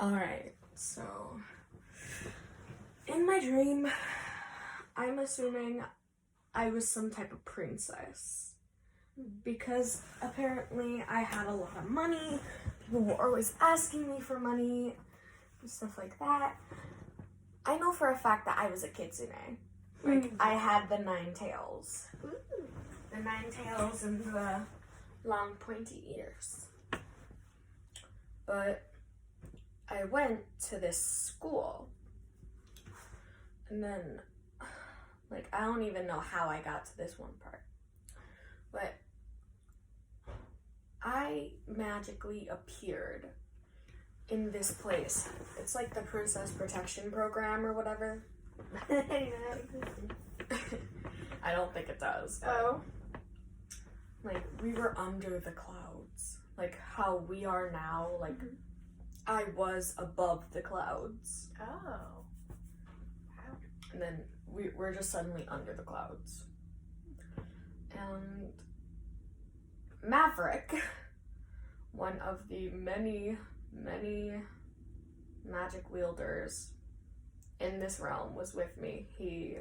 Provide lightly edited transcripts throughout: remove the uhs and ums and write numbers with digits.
Alright, so in my dream, I'm assuming I was some type of princess. Because apparently I had a lot of money, people were always asking me for money, and stuff like that. I know for a fact that I was a kitsune. Like, I had the 9 tails. The 9 tails and the long pointy ears. But I went to this school, and then, like, I don't even know how I got to this one part, but I magically appeared in this place. It's like the Princess Protection Program or whatever. I don't think it does. Oh. Like, we were under the clouds. Like, how we are now, like, I was above the clouds. Oh. Wow. And then we're just suddenly under the clouds. And Maverick, one of the many, many magic wielders in this realm, was with me. He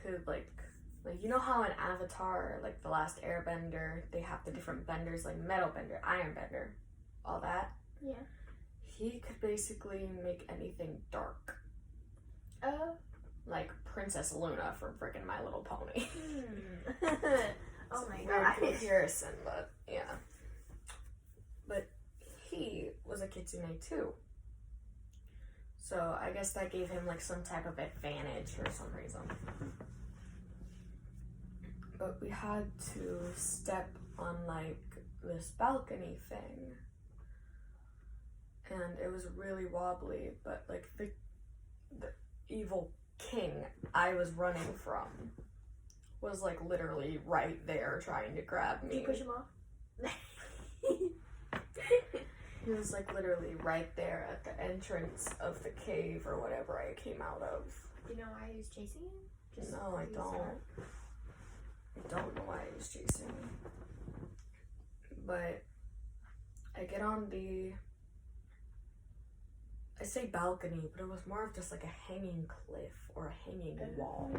could, like, you know how in Avatar, like the last airbender, they have the different benders, like metal bender, iron bender, all that? Yeah. He could basically make anything dark. Oh. Like Princess Luna from frickin' My Little Pony. Oh my Weird god. comparison, but yeah. But he was a kitsune too. So I guess that gave him like some type of advantage for some reason. But we had to step on like this balcony thing. And it was really wobbly, but like the evil king I was running from was like literally right there trying to grab me. Did you push him off? He was like literally right there at the entrance of the cave or whatever I came out of. Do you know why he was chasing you? No, I don't. I don't know why he was chasing me. But I get on I say balcony, but it was more of just like a hanging cliff or a hanging wall.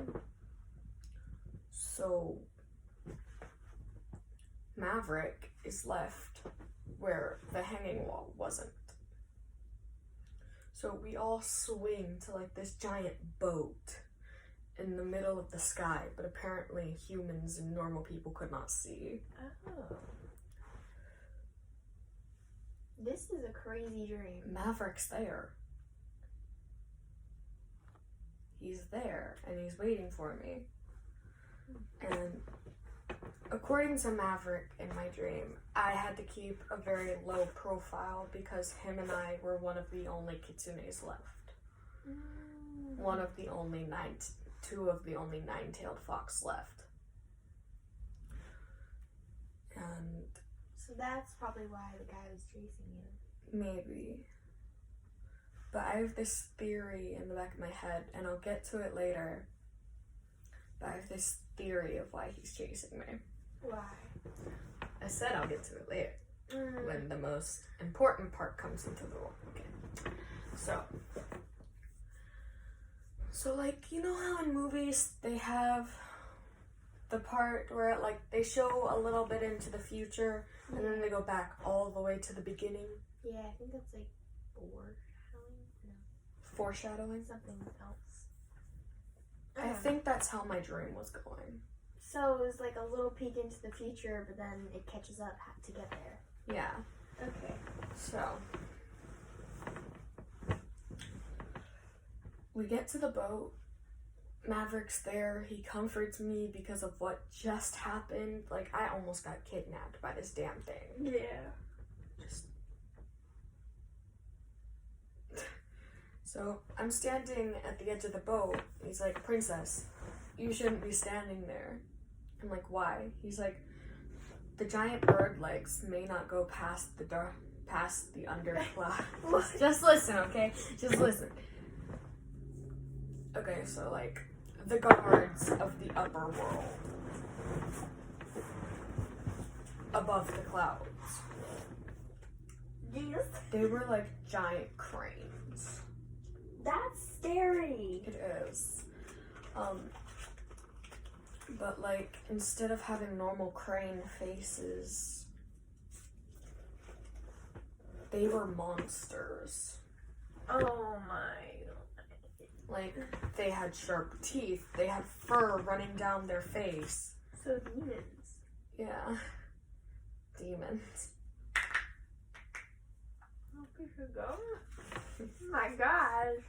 So Maverick is left where the hanging wall wasn't. So we all swing to like this giant boat in the middle of the sky, but apparently humans and normal people could not see. Oh. This is a crazy dream. Maverick's there. He's there, and he's waiting for me. And according to Maverick in my dream, I had to keep a very low profile because him and I were one of the only kitsunes left. Two of the only 9-tailed fox left. And so that's probably why the guy was chasing you. maybe. But I have this theory in the back of my head, and I'll get to it later. But I have this theory of why he's chasing me. Why? I said I'll get to it later, when the most important part comes into the role. Okay. So like, you know how in movies they have the part where it, like, they show a little bit into the future, and then they go back all the way to the beginning? Yeah, I think that's like foreshadowing. No. Foreshadowing? Something else. I think that's how my dream was going. So it was like a little peek into the future, but then it catches up to get there. Yeah. Okay. So we get to the boat. Maverick's there. He comforts me because of what just happened. Like, I almost got kidnapped by this damn thing. Yeah. So I'm standing at the edge of the boat. He's like, "Princess, you shouldn't be standing there." I'm like, "Why?" He's like, "The giant bird legs may not go past the undercloud." Just listen, okay? Just listen. Okay, so like the guards of the upper world above the clouds. Jeez. They were like giant cranes. That's scary. It is. But like, instead of having normal crane faces, they were monsters. Oh my. Like, they had sharp teeth, they had fur running down their face. So demons. Yeah. Demons. Oh, we should go. My gosh.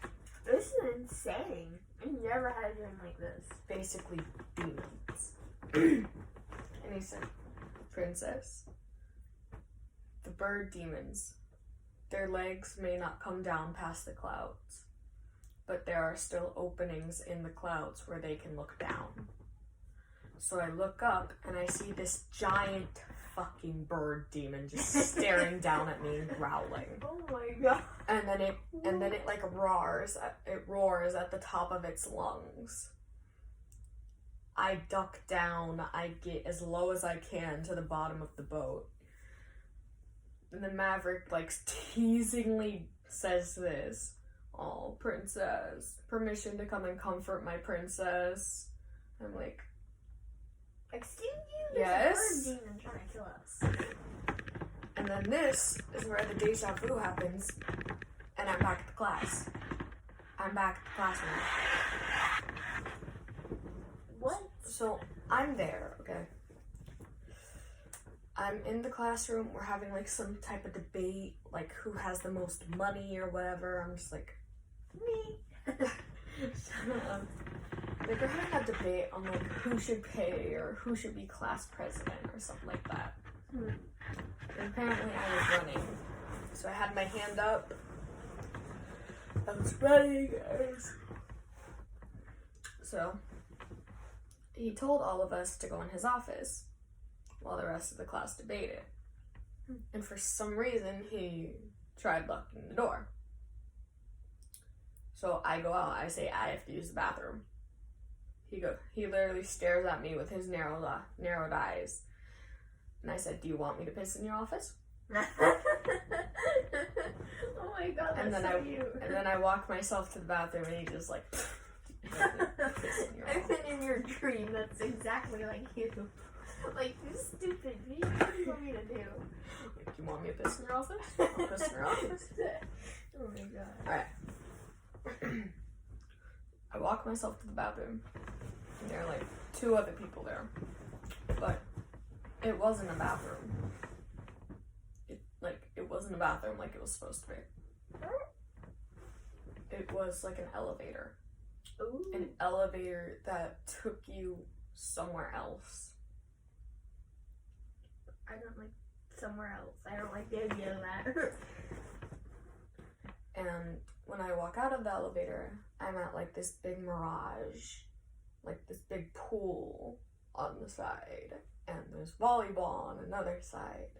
This is insane. I never had a dream like this. Basically, demons. And he said, Princess, the bird demons, their legs may not come down past the clouds, but there are still openings in the clouds where they can look down. So I look up and I see this giant fucking bird demon just staring down at me and growling. Oh my god. And then it like roars. It roars at the top of its lungs. I duck down. I get as low as I can to the bottom of the boat. And the Maverick like teasingly says this. Oh, princess, permission to come and comfort my princess. I'm like, excuse you? yes. There's a bird demon trying to kill us. And then this is where the deja vu happens, and I'm back at the class. I'm back at the classroom. What? So I'm there, okay? I'm in the classroom. We're having like some type of debate, like who has the most money or whatever. I'm just like, Me. Like, we're having a debate on like who should pay or who should be class president or something like that. And apparently I was running, so I had my hand up. I was running. So he told all of us to go in his office while the rest of the class debated. And for some reason he tried locking the door. So I go out. I say I have to use the bathroom. He literally stares at me with his narrowed eyes. And I said, do you want me to piss in your office? Oh my god, that's so cute. And then I walk myself to the bathroom and he just like, piss in your I've office. been in your dream. That's exactly like you. Like, you stupid. What do you want me to do? Like, do you want me to piss in your office? I'll piss in your office. Oh my god. Alright. I walk myself to the bathroom. And there are like 2 other people there. But it wasn't a bathroom. It wasn't a bathroom like it was supposed to be. It was like an elevator. Ooh. An elevator that took you somewhere else. I don't like somewhere else. I don't like the idea of that. And when I walk out of the elevator, I'm at like this big mirage, like this big pool on the side, and there's volleyball on another side,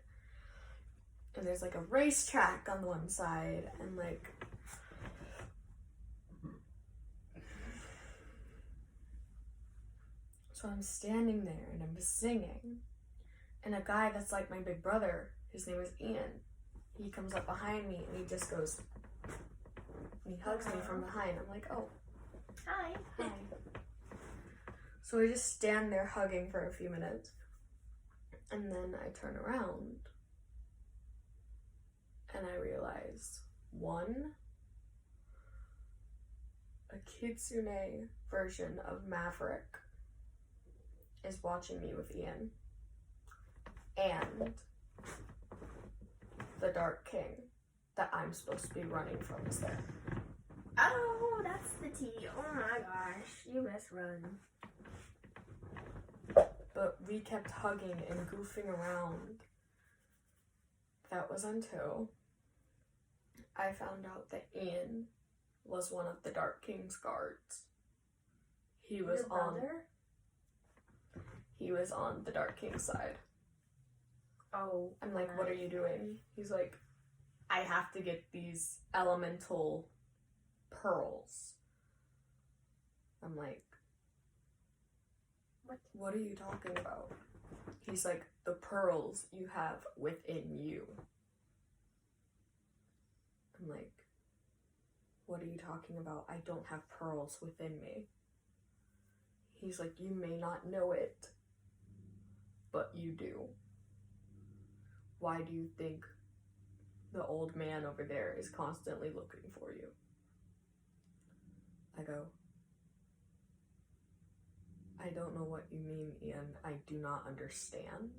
and there's like a racetrack on one side, and like so I'm standing there and I'm singing, and a guy that's like my big brother, his name is Ian, he comes up behind me and he just goes, and he hugs me from behind. I'm like, oh, Hi. hi. So we just stand there hugging for a few minutes, and then I turn around and I realize, 1, a kitsune version of Maverick is watching me with Ian, and the Dark King that I'm supposed to be running from is there. Oh, that's the tea. Oh my gosh. You must run. But we kept hugging and goofing around. That was until I found out that Ian was one of the Dark King's guards. He was Your brother? He was on the Dark King's side. Oh. I'm like, what are you doing? He's like, I have to get these elemental pearls. I'm like, what are you talking about? He's like, the pearls you have within you. I'm like, what are you talking about? I don't have pearls within me. He's like, you may not know it, but you do. Why do you think the old man over there is constantly looking for you? I go, I don't know what you mean, Ian. I do not understand.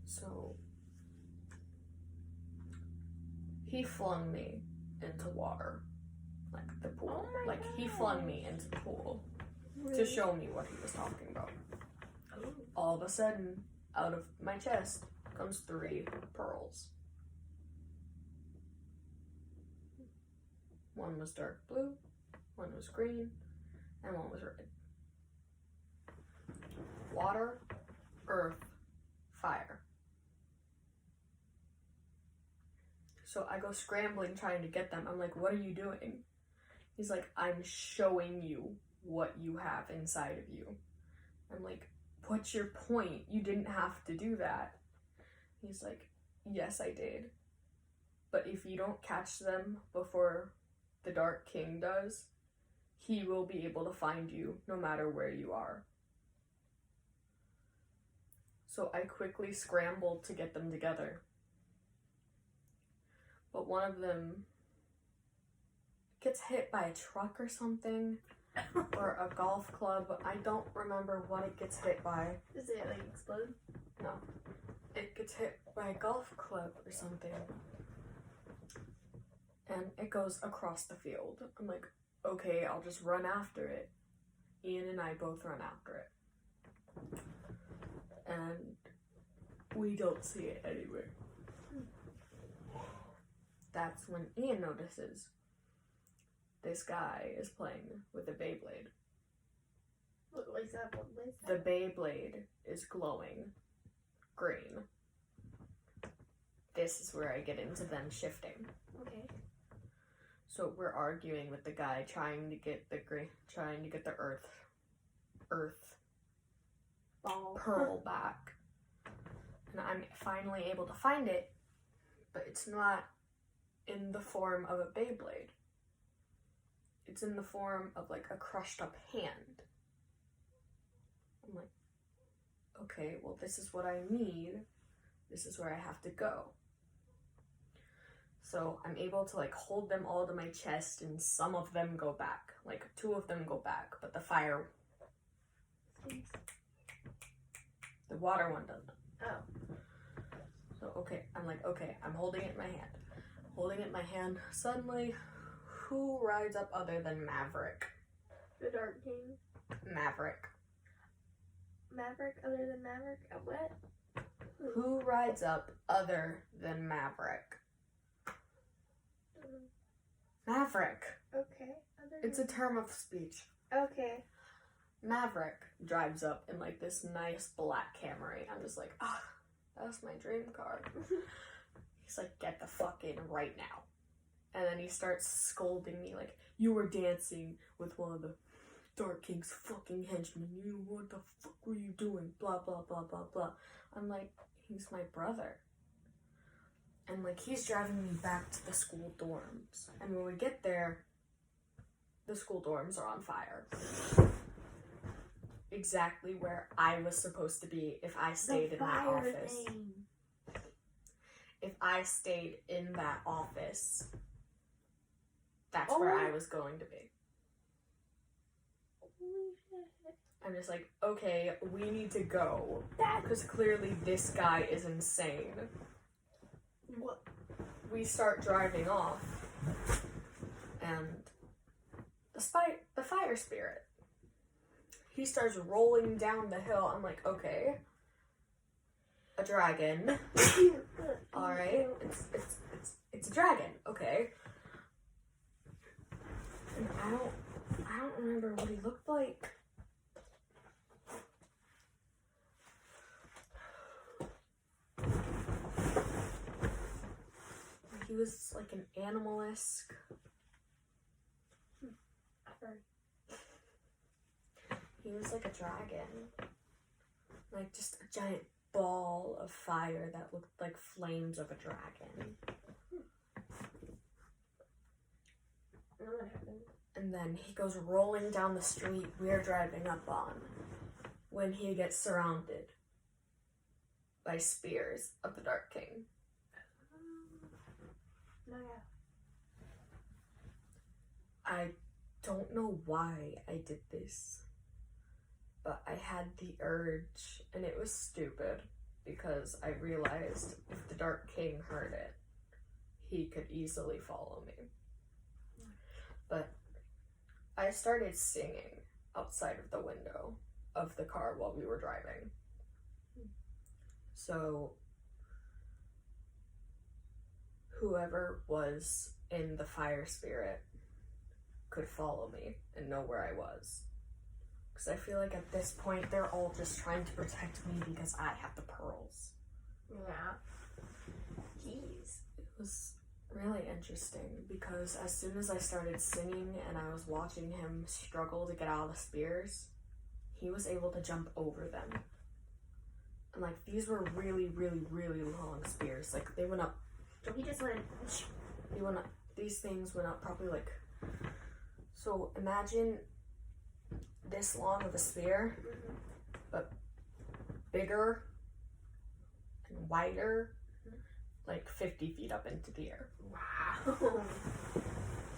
So, he flung me into water, like the pool. Oh my Like, he flung me into the pool to show me what he was talking about. All of a sudden, out of my chest comes 3 pearls. One was dark blue, one was green, and one was red. Water, earth, fire. So I go scrambling trying to get them. I'm like, what are you doing? He's like, I'm showing you what you have inside of you. I'm like, what's your point? You didn't have to do that. He's like, yes, I did. But if you don't catch them before the Dark King does, he will be able to find you no matter where you are. So I quickly scrambled to get them together. But one of them gets hit by a truck or something, or a golf club. I don't remember what it gets hit by. Does it like explode? No. It gets hit by a golf club or something. And it goes across the field. I'm like, okay, I'll just run after it. Ian and I both run after it. And we don't see it anywhere. That's when Ian notices this guy is playing with a Beyblade. What is that? What is The that? Beyblade is glowing green. This is where I get into them shifting. Okay. So we're arguing with the guy trying to get the earth Ball. pearl back. And I'm finally able to find it, but it's not in the form of a Beyblade. It's in the form of like a crushed up hand. I'm like, okay, well, this is what I need. This is where I have to go. So I'm able to like hold them all to my chest, and some of them go back. Like 2 of them go back, but the water one doesn't. Oh. So okay, I'm like, okay, I'm holding it in my hand. Holding it in my hand. Suddenly, who rides up other than Maverick? The Dark King. Maverick. Maverick other than Maverick? What? Who rides up other than Maverick? Maverick. Okay. Other It's a than... term of speech. Okay. Maverick drives up in like this nice black Camry. I'm just like, ah, that's my dream car. He's like, get the fuck in right now. And then he starts scolding me like, you were dancing with one of the Dark King's fucking henchmen. You, what the fuck were you doing? Blah, blah, blah, blah, blah. I'm like, he's my brother. And like, he's driving me back to the school dorms. And when we get there, the school dorms are on fire. Exactly where I was supposed to be if I stayed in that office. Thing. If I stayed in that office, that's where I was going to be. Holy shit. I'm just like, okay, we need to go. That Because clearly this guy is insane. what? We start driving off, and the fire spirit, he starts rolling down the hill. I'm like, okay, a dragon. All right, it's a dragon. Okay, and I don't remember what he looked like. He was like an animal-esque. Sorry. He was like a dragon. like just a giant ball of fire that looked like flames of a dragon. And what happened? And then he goes rolling down the street we're driving up on when he gets surrounded by spears of the Dark King. No, yeah. I don't know why I did this, but I had the urge, and it was stupid because I realized if the Dark King heard it, he could easily follow me. But I started singing outside of the window of the car while we were driving. So whoever was in the fire spirit could follow me and know where I was. Because I feel like at this point they're all just trying to protect me because I have the pearls. Yeah. Jeez. It was really interesting because as soon as I started singing and I was watching him struggle to get out of the spears, he was able to jump over them. And like these were really, really, really long spears. Like they went up. So he just went. He went up. These things went up probably like. So imagine this long of a spear, but bigger and wider, like 50 feet up into the air. Wow.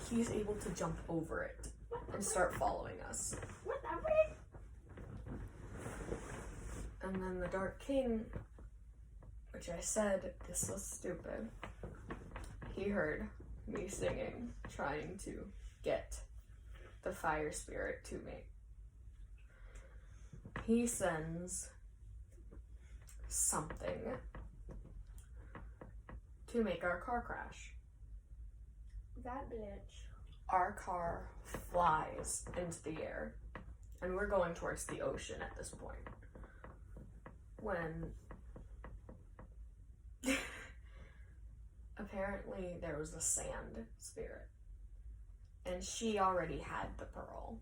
He's able to jump over it and start following us. What the frick? And then the Dark King, which I said this was stupid, he heard me singing, trying to get the fire spirit to me. He sends something to make our car crash. That bitch. Our car flies into the air, and we're going towards the ocean at this point. When apparently there was a sand spirit, and she already had the pearl.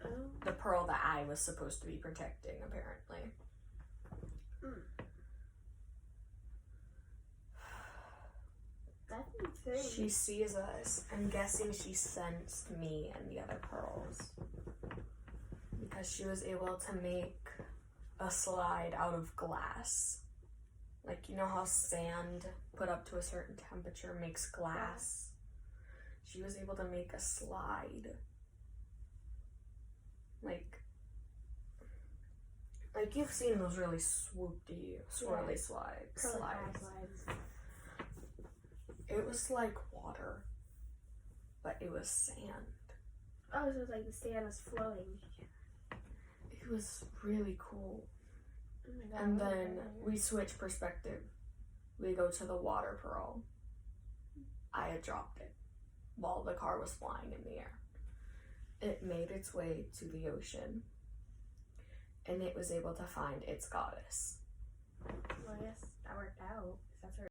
Oh. The pearl that I was supposed to be protecting, apparently. That's insane. She sees us. I'm guessing she sensed me and the other pearls. Because she was able to make a slide out of glass. Like, you know how sand put up to a certain temperature makes glass? She was able to make a slide. Like you've seen those really swoopy, swirly slides. It was like water, but it was sand. Oh, so it's like the sand was floating. It was really cool. Oh my god. And then we switch perspective. We go to the water pearl. I had dropped it while the car was flying in the air. It made its way to the ocean, and it was able to find its goddess. Well, I guess that worked out. That's her.